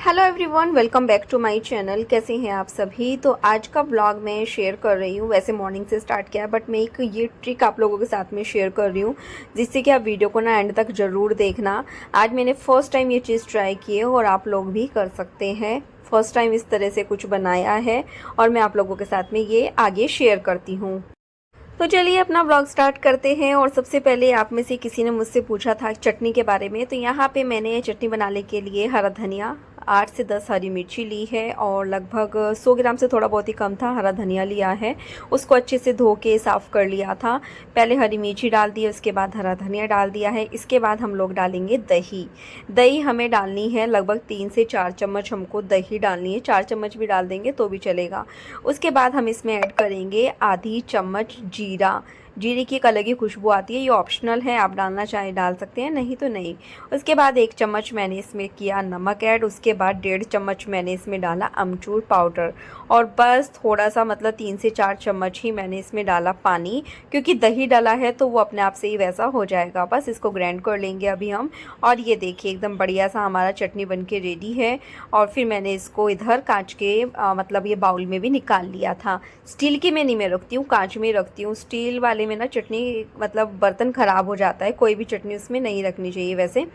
Hello everyone, welcome back to my channel. कैसे हैं आप सभी। तो आज का ब्लॉग मैं शेयर कर रही हूँ। वैसे मॉर्निंग से स्टार्ट किया है, बट मैं एक ये ट्रिक आप लोगों के साथ में शेयर कर रही हूँ जिससे कि आप वीडियो को ना एंड तक ज़रूर देखना। आज मैंने फ़र्स्ट टाइम ये चीज़ ट्राई की है और आप लोग भी कर सकते हैं। फ़र्स्ट टाइम इस तरह से कुछ बनाया है और मैं आप लोगों के साथ में ये आगे शेयर करती हूँ। तो चलिए अपना ब्लॉग स्टार्ट करते हैं। और सबसे पहले आप में से किसी ने मुझसे पूछा था चटनी के बारे में, तो यहाँ पे मैंने चटनी बनाने के लिए हरा धनिया 8 से 10 हरी मिर्ची ली है और लगभग 100 ग्राम से थोड़ा बहुत ही कम था हरा धनिया लिया है। उसको अच्छे से धो के साफ़ कर लिया था। पहले हरी मिर्ची डाल दी, उसके बाद हरा धनिया डाल दिया है। इसके बाद हम लोग डालेंगे दही। दही हमें डालनी है लगभग 3 से 4 चम्मच हमको दही डालनी है। 4 चम्मच भी डाल देंगे तो भी चलेगा। उसके बाद हम इसमें ऐड करेंगे आधी चम्मच जीरा। जीरे की एक अलग ही खुशबू आती है। ये ऑप्शनल है, आप डालना चाहे डाल सकते हैं, नहीं तो नहीं। उसके बाद 1 चम्मच मैंने इसमें किया नमक ऐड। उसके बाद 1.5 चम्मच मैंने इसमें डाला अमचूर पाउडर। और बस थोड़ा सा मतलब 3 से 4 चम्मच ही मैंने इसमें डाला पानी, क्योंकि दही डाला है तो वो अपने आप से ही वैसा हो जाएगा। बस इसको ग्राइंड कर लेंगे अभी हम। और ये देखिए एकदम बढ़िया सा हमारा चटनी बन के रेडी है। और फिर मैंने इसको इधर कांच के मतलब ये बाउल में भी निकाल लिया था। स्टील की मैं नहीं मैं रखती हूँ, कांच में रखती हूँ। स्टील वाले में ना चटनी मतलब बर्तन ख़राब हो जाता है। कोई भी चटनी उसमें नहीं रखनी चाहिए, वैसे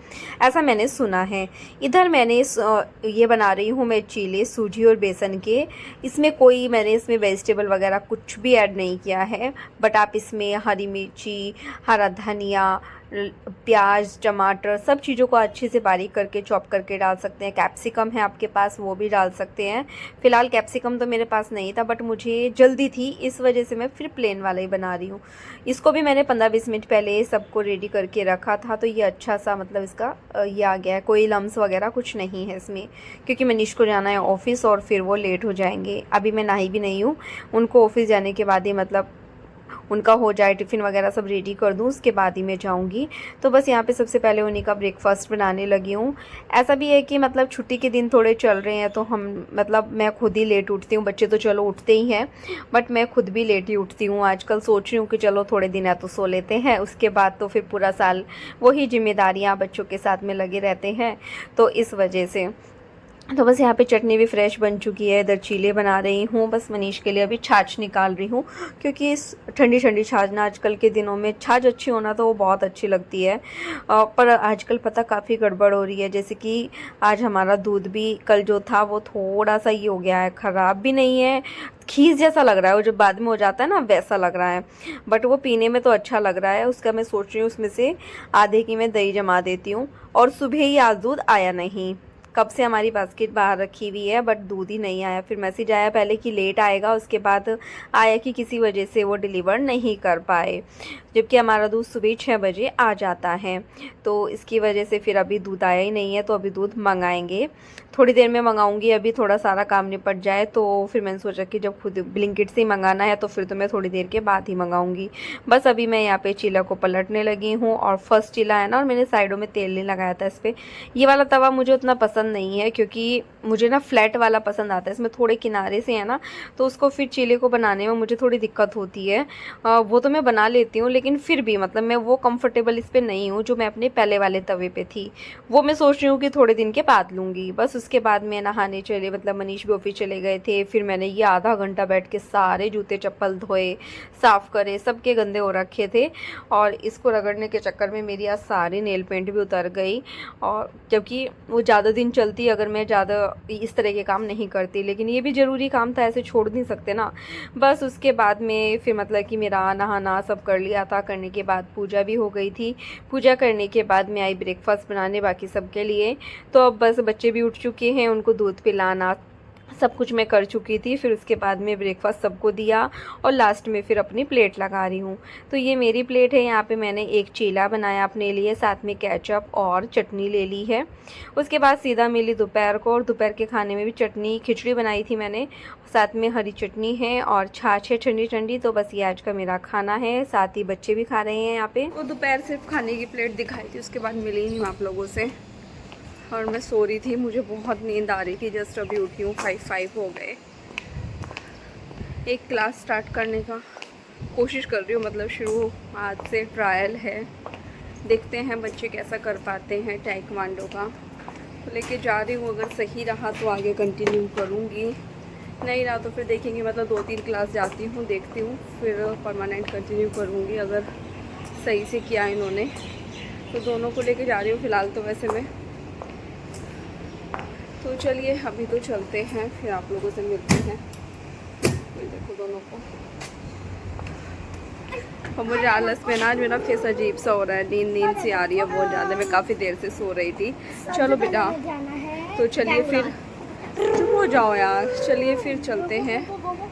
ऐसा मैंने सुना है। इधर मैंने ये बना रही हूँ मैं चीले सूजी और बेसन के। इसमें कोई मैंने इसमें वेजिटेबल वगैरह कुछ भी ऐड नहीं किया है, बट आप इसमें हरी मिर्ची, हरा धनिया, प्याज, टमाटर सब चीज़ों को अच्छे से बारीक करके चॉप करके डाल सकते हैं। कैप्सिकम है आपके पास वो भी डाल सकते हैं। फ़िलहाल कैप्सिकम तो मेरे पास नहीं था, बट मुझे जल्दी थी, इस वजह से मैं फिर प्लेन वाला ही बना रही हूँ। इसको भी मैंने 15-20 मिनट पहले सबको रेडी करके रखा था। तो ये अच्छा सा मतलब इसका ये आ गया है। कोई लम्स वगैरह कुछ नहीं है इसमें, क्योंकि मनीष को जाना है ऑफ़िस और फिर वो लेट हो जाएंगे। अभी मैं नहाई भी नहीं हूँ। उनको ऑफ़िस जाने के बाद ही मतलब उनका हो जाए, टिफ़िन वगैरह सब रेडी कर दूँ, उसके बाद ही मैं जाऊँगी। तो बस यहाँ पे सबसे पहले उन्हीं का ब्रेकफ़ास्ट बनाने लगी हूँ। ऐसा भी है कि मतलब छुट्टी के दिन थोड़े चल रहे हैं तो हम मतलब मैं खुद ही लेट उठती हूँ। बच्चे तो चलो उठते ही हैं, बट मैं खुद भी लेट ही उठती हूँ आजकल। सोच रही हूँ कि चलो थोड़े दिन है तो सो लेते हैं, उसके बाद तो फिर पूरा साल वही ज़िम्मेदारियाँ बच्चों के साथ में लगे रहते हैं, तो इस वजह से। तो बस यहाँ पे चटनी भी फ्रेश बन चुकी है। इधर चीले बना रही हूँ। बस मनीष के लिए अभी छाछ निकाल रही हूँ, क्योंकि इस ठंडी ठंडी छाछ ना आजकल के दिनों में छाछ अच्छी होना तो वो बहुत अच्छी लगती है। पर आजकल पता काफ़ी गड़बड़ हो रही है। जैसे कि आज हमारा दूध भी कल जो था वो थोड़ा सा ये हो गया है, ख़राब भी नहीं है, खीस जैसा लग रहा है, वो जब बाद में हो जाता है ना वैसा लग रहा है, बट वो पीने में तो अच्छा लग रहा है। उसका मैं सोच रही हूँ उसमें से आधे की मैं दही जमा देती हूँ। और सुबह ही आज दूध आया नहीं। कब से हमारी बास्केट बाहर रखी हुई है, बट दूध ही नहीं आया। फिर मैसेज आया पहले कि लेट आएगा, उसके बाद आया कि किसी वजह से वो डिलीवर नहीं कर पाए, जबकि हमारा दूध सुबह 6 बजे आ जाता है। तो इसकी वजह से फिर अभी दूध आया ही नहीं है, तो अभी दूध मंगाएंगे। थोड़ी देर में मंगाऊंगी, अभी थोड़ा सारा काम निपट जाए। तो फिर मैंने सोचा कि जब खुद ब्लिंकिट से ही मंगाना है तो फिर तो मैं थोड़ी देर के बाद ही मंगाऊंगी। बस अभी मैं यहाँ पे चीला को पलटने लगी हूँ। और फर्स्ट चीला है ना, और मैंने साइडों में तेल नहीं लगाया था इस पर। ये वाला तवा मुझे उतना पसंद नहीं है, क्योंकि मुझे ना फ्लैट वाला पसंद आता है। इसमें थोड़े किनारे से है ना, तो उसको फिर चीले को बनाने में मुझे थोड़ी दिक्कत होती है। वो तो मैं बना लेती हूँ, लेकिन फिर भी मतलब मैं वो कंफर्टेबल इस पर नहीं हूँ जो मैं अपने पहले वाले तवे पे थी। वो मैं सोच रही हूँ कि थोड़े दिन के बाद लूँगी। बस उसके बाद मैं नहाने चले, मतलब मनीष भी ऑफिस चले गए थे। फिर मैंने ये आधा घंटा बैठ के सारे जूते चप्पल धोए, साफ़ करे, सबके गंदे हो रखे थे। और इसको रगड़ने के चक्कर में मेरी आज सारी नेल पेंट भी उतर गई। और जबकि वो ज़्यादा दिन चलती अगर मैं ज़्यादा इस तरह के काम नहीं करती, लेकिन ये भी ज़रूरी काम था, ऐसे छोड़ नहीं सकते ना। बस उसके बाद में फिर मतलब कि मेरा नहाना सब कर लिया था। करने के बाद पूजा भी हो गई थी। पूजा करने के बाद मैं आई ब्रेकफास्ट बनाने बाकी सबके लिए। तो अब बस बच्चे भी उठ चुके हैं, उनको दूध पिलाना सब कुछ मैं कर चुकी थी। फिर उसके बाद में ब्रेकफास्ट सबको दिया और लास्ट में फिर अपनी प्लेट लगा रही हूँ। तो ये मेरी प्लेट है। यहाँ पे मैंने एक चीला बनाया अपने लिए, साथ में केचप और चटनी ले ली है। उसके बाद सीधा मिली दोपहर को, और दोपहर के खाने में भी चटनी खिचड़ी बनाई थी मैंने, साथ में हरी चटनी है और छाछ है ठंडी ठंडी। तो बस ये आज का मेरा खाना है, साथ ही बच्चे भी खा रहे हैं यहाँ पे। वो दोपहर सिर्फ खाने की प्लेट दिखाई थी, उसके बाद मिली नहीं आप लोगों से। और मैं सो रही थी, मुझे बहुत नींद आ रही थी। जस्ट अभी उठी हूँ, 5 हो गए। एक क्लास स्टार्ट करने का कोशिश कर रही हूँ, मतलब शुरू आज से ट्रायल है। देखते हैं बच्चे कैसा कर पाते हैं टाइक्वांडो का। लेके जा रही हूँ। अगर सही रहा तो आगे कंटिन्यू करूँगी, नहीं रहा तो फिर देखेंगे। मतलब 2-3 क्लास जाती हूँ, देखती हूँ, फिर परमानेंट कंटिन्यू करूँगी अगर सही से किया इन्होंने तो। दोनों को लेके जा रही हूँ फ़िलहाल तो वैसे मैं। तो चलिए अभी तो चलते हैं, फिर आप लोगों से मिलते हैं। देखो दोनों को। और मुझे आलस में ना आज मेरा फेस अजीब सा हो रहा है, नींद सी आ रही है बहुत ज़्यादा। मैं काफ़ी देर से सो रही थी। चलो बेटा, तो चलिए फिर, चुप हो जाओ यार। चलिए फिर चलते हैं,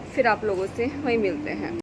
फिर आप लोगों से वहीं मिलते हैं।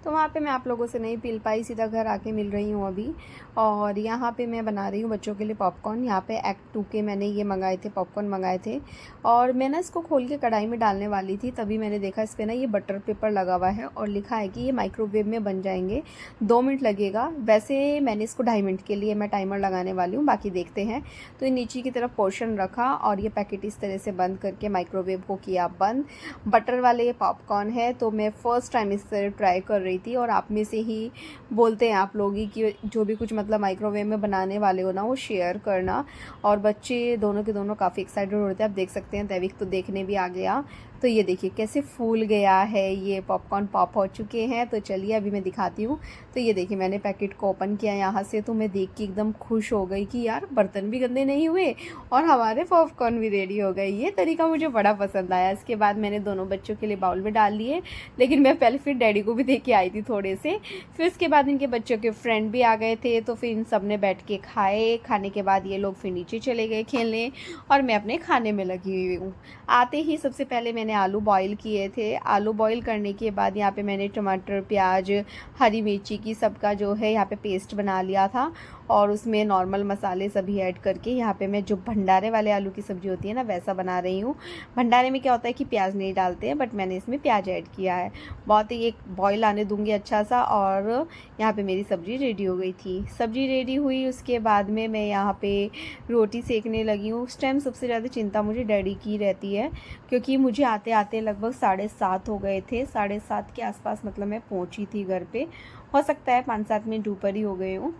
तो वहाँ पे मैं आप लोगों से नहीं मिल पाई, सीधा घर आके मिल रही हूँ अभी। और यहाँ पे मैं बना रही हूँ बच्चों के लिए पॉपकॉर्न। यहाँ पे एक्ट 2 के मैंने ये मंगाए थे, पॉपकॉर्न मंगाए थे। और मैं ना इसको खोल के कढ़ाई में डालने वाली थी, तभी मैंने देखा इस पर ना ये बटर पेपर लगा हुआ है और लिखा है कि ये माइक्रोवेव में बन जाएंगे, 2 मिनट लगेगा। वैसे मैंने इसको 2.5 मिनट के लिए मैं टाइमर लगाने वाली हूँ, बाकी देखते हैं। तो ये नीचे की तरफ पोर्शन रखा और ये पैकेट इस तरह से बंद करके माइक्रोवेव को किया बंद। बटर वाले ये पॉपकॉर्न है, तो मैं फ़र्स्ट टाइम इस तरह ट्राई कर रही थी। और आप में से ही बोलते हैं आप लोग ही कि जो भी कुछ मतलब माइक्रोवेव में बनाने वाले हो ना, वो शेयर करना। और बच्चे दोनों के दोनों काफ़ी एक्साइटेड होते हैं। आप देख सकते हैं दैविक तो देखने भी आ गया। तो ये देखिए कैसे फूल गया है, ये पॉपकॉर्न पॉप हो चुके हैं। तो चलिए अभी मैं दिखाती हूँ। तो ये देखिए मैंने पैकेट को ओपन किया यहाँ से, तो मैं देख के एकदम खुश हो गई कि यार बर्तन भी गंदे नहीं हुए और हमारे पॉपकॉर्न भी रेडी हो गए। ये तरीका मुझे बड़ा पसंद आया। इसके बाद मैंने दोनों बच्चों के लिए बाउल में डाल लिए, लेकिन मैं पहले फिर डैडी को भी दे के आई थी थोड़े से। फिर उसके बाद इनके बच्चों के फ्रेंड भी आ गए थे, तो फिर इन सब ने बैठ के खाए। खाने के बाद ये लोग फिर नीचे चले गए खेलने और मैं अपने खाने में लगी हुई हूँ। आते ही सबसे पहले मैंने आलू बॉईल किए थे। आलू बॉईल करने के बाद यहाँ पे मैंने टमाटर, प्याज, हरी मिर्ची की सबका जो है यहाँ पे पेस्ट बना लिया था और उसमें नॉर्मल मसाले सभी ऐड करके यहाँ पे मैं जो भंडारे वाले आलू की सब्ज़ी होती है ना, वैसा बना रही हूँ। भंडारे में क्या होता है कि प्याज नहीं डालते हैं, बट मैंने इसमें प्याज ऐड किया है। बहुत ही एक बॉईल आने दूँगी अच्छा सा। और यहाँ पे मेरी सब्ज़ी रेडी हो गई थी। सब्ज़ी रेडी हुई, उसके बाद में मैं यहाँ पे रोटी सेकने लगी हूँ। उस टाइम सबसे ज़्यादा चिंता मुझे डैडी की रहती है, क्योंकि मुझे आते आते लगभग 7:30 हो गए थे। 7:30 के आसपास मतलब मैं पहुँची थी घर पे। हो सकता है 5-7 मिनट ऊपर ही हो गए हूँ,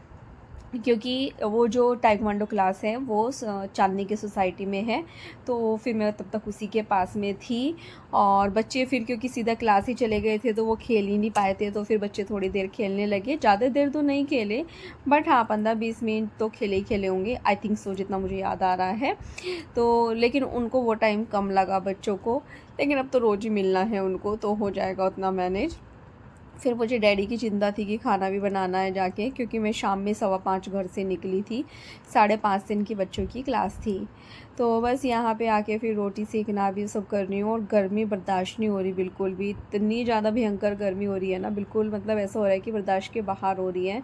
क्योंकि वो जो टाइक्वांडो क्लास है वो चांदनी की सोसाइटी में है। तो फिर मैं तब तक उसी के पास में थी। और बच्चे फिर क्योंकि सीधा क्लास ही चले गए थे तो वो खेल ही नहीं पाए थे, तो फिर बच्चे थोड़ी देर खेलने लगे। ज़्यादा देर तो नहीं खेले, बट हाँ 15-20 मिनट तो खेले ही खेले होंगे, आई थिंक सो, जितना मुझे याद आ रहा है। तो लेकिन उनको वो टाइम कम लगा बच्चों को, लेकिन अब तो रोज़ ही मिलना है उनको, तो हो जाएगा उतना मैनेज। फिर मुझे डैडी की चिंता थी कि खाना भी बनाना है जाके, क्योंकि मैं शाम में 5:15 घर से निकली थी। 5:30 दिन की बच्चों की क्लास थी। तो बस यहाँ पे आके फिर रोटी सेकना भी सब कर रही हूँ। और गर्मी बर्दाश्त नहीं हो रही बिल्कुल भी, इतनी ज़्यादा भयंकर गर्मी हो रही है ना, बिल्कुल मतलब ऐसा हो रहा है कि बर्दाश्त के बाहर हो रही है,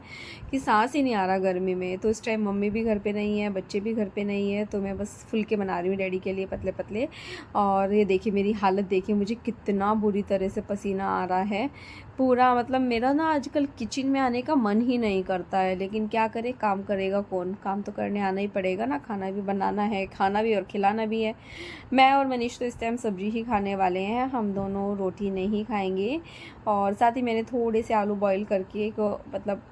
कि सांस ही नहीं आ रहा गर्मी में। तो इस टाइम मम्मी भी घर पे नहीं है, बच्चे भी घर पे नहीं है, तो मैं बस फुलके बना रही हूँ डैडी के लिए पतले पतले। और ये देखिए मेरी हालत देखिए, मुझे कितना बुरी तरह से पसीना आ रहा है पूरा। मतलब मेरा ना आजकल किचन में आने का मन ही नहीं करता है, लेकिन क्या करे, काम करेगा कौन, काम तो करने आना ही पड़ेगा ना। खाना भी बनाना है, खाना भी और खिलाना भी है। मैं और मनीष तो इस टाइम सब्जी ही खाने वाले हैं, हम दोनों रोटी नहीं खाएंगे। और साथ ही मैंने थोड़े से आलू बॉईल करके मतलब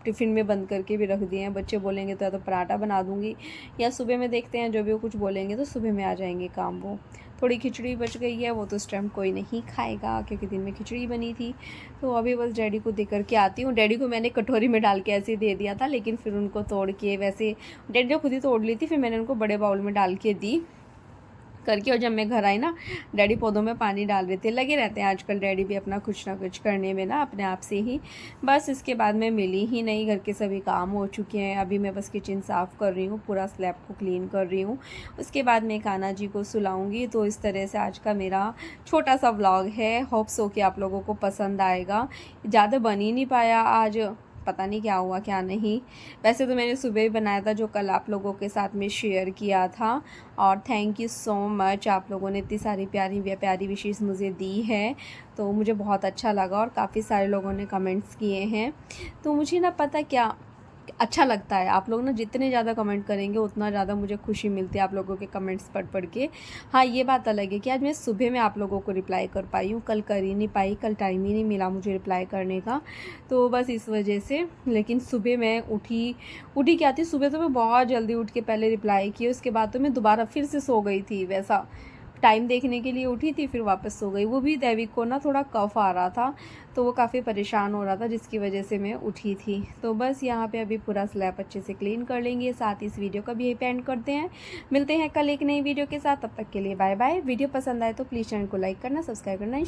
टिफ़िन में बंद करके भी रख दिए हैं। बच्चे बोलेंगे तो या तो पराठा बना दूंगी, या सुबह में देखते हैं, जो भी वो कुछ बोलेंगे तो सुबह में आ जाएंगे काम। वो थोड़ी खिचड़ी बच गई है, वो तो इस टाइम कोई नहीं खाएगा क्योंकि दिन में खिचड़ी बनी थी। तो अभी बस डैडी को दे करके आती हूँ। डैडी को मैंने कटोरी में डाल के ऐसे ही दे दिया था, लेकिन फिर उनको तोड़ के, वैसे डैडी ने खुद ही तोड़ ली थी, फिर मैंने उनको बड़े बाउल में डाल के दी करके। और जब मैं घर आई ना, डैडी पौधों में पानी डाल रहे थे। लगे रहते हैं आजकल डैडी भी अपना कुछ ना कुछ करने में ना, अपने आप से ही। बस इसके बाद मैं मिली ही नहीं, घर के सभी काम हो चुके हैं। अभी मैं बस किचन साफ़ कर रही हूँ, पूरा स्लैब को क्लीन कर रही हूँ। उसके बाद मैं कान्हा जी को सुलाऊंगी। तो इस तरह से आज का मेरा छोटा सा व्लॉग है। होप सो कि आप लोगों को पसंद आएगा। ज़्यादा बन ही नहीं पाया आज, पता नहीं क्या हुआ क्या नहीं। वैसे तो मैंने सुबह ही बनाया था, जो कल आप लोगों के साथ में शेयर किया था। और थैंक यू सो मच, आप लोगों ने इतनी सारी प्यारी प्यारी विशेस मुझे दी है, तो मुझे बहुत अच्छा लगा। और काफ़ी सारे लोगों ने कमेंट्स किए हैं। तो मुझे ना पता क्या, अच्छा लगता है। आप लोग ना जितने ज़्यादा कमेंट करेंगे उतना ज़्यादा मुझे खुशी मिलती है आप लोगों के कमेंट्स पढ़ के। हाँ, ये बात अलग है कि आज मैं सुबह में आप लोगों को रिप्लाई कर पाई हूँ, कल कर ही नहीं पाई, कल टाइम ही नहीं मिला मुझे रिप्लाई करने का, तो बस इस वजह से। लेकिन सुबह मैं उठी क्या थी, सुबह तो मैं बहुत जल्दी उठ के पहले रिप्लाई किया, उसके बाद तो मैं दोबारा फिर से सो गई थी। वैसा टाइम देखने के लिए उठी थी, फिर वापस सो गई। वो भी दैविक को ना थोड़ा कफ आ रहा था, तो वो काफ़ी परेशान हो रहा था, जिसकी वजह से मैं उठी थी। तो बस यहाँ पे अभी पूरा स्लैब अच्छे से क्लीन कर लेंगे, साथ ही इस वीडियो का भी यही पे एंड करते हैं। मिलते हैं कल एक नई वीडियो के साथ, तब तक के लिए बाय बाय। वीडियो पसंद आए तो प्लीज़ चैनल को लाइक करना, सब्सक्राइब करना, शेयर